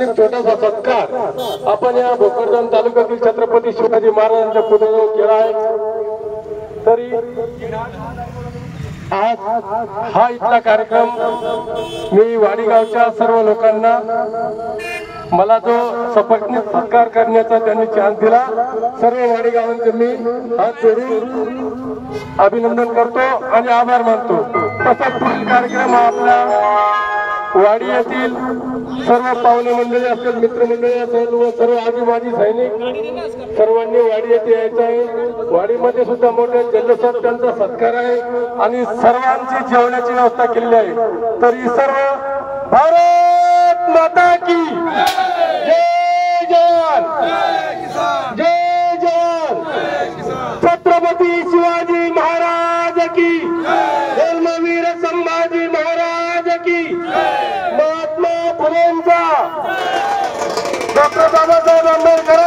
छोटासा सत्कार आपण या भोकरदन तालुक्यातील छत्रपती शिवाजी महाराजांच्या पुतळ्यावर केला आहे। तरी आज हा इथला कार्यक्रम मी वाडीगावच्या सर्व लोकांना मला जो सत्कार करण्याचा त्यांनी चान्स दिला, सर्व वाडीगावांचे मी हात जोडून अभिनंदन करतो आणि आभार मानतो। तसाच पुढील कार्यक्रम आपला वाडी येथील सर्व पाहुणे मंडळी असेल, मित्रमंडळी असेल व सर्व आजी माजी सैनिक सर्वांनी वाडी येथे यायचं आहे। वाडीमध्ये सुद्धा मोठ्या जल्लोषात त्यांचा सत्कार आहे आणि सर्वांची जेवणाची व्यवस्था केली आहे। तरी सर्व भारत माता की जय जवान, जय जवान, छत्रपती शिवाजी महाराज की, धर्मवीर संभाजी महाराज की, महात्मा फुलेंचा, डॉक्टर बाबासाहेब आंबेडकर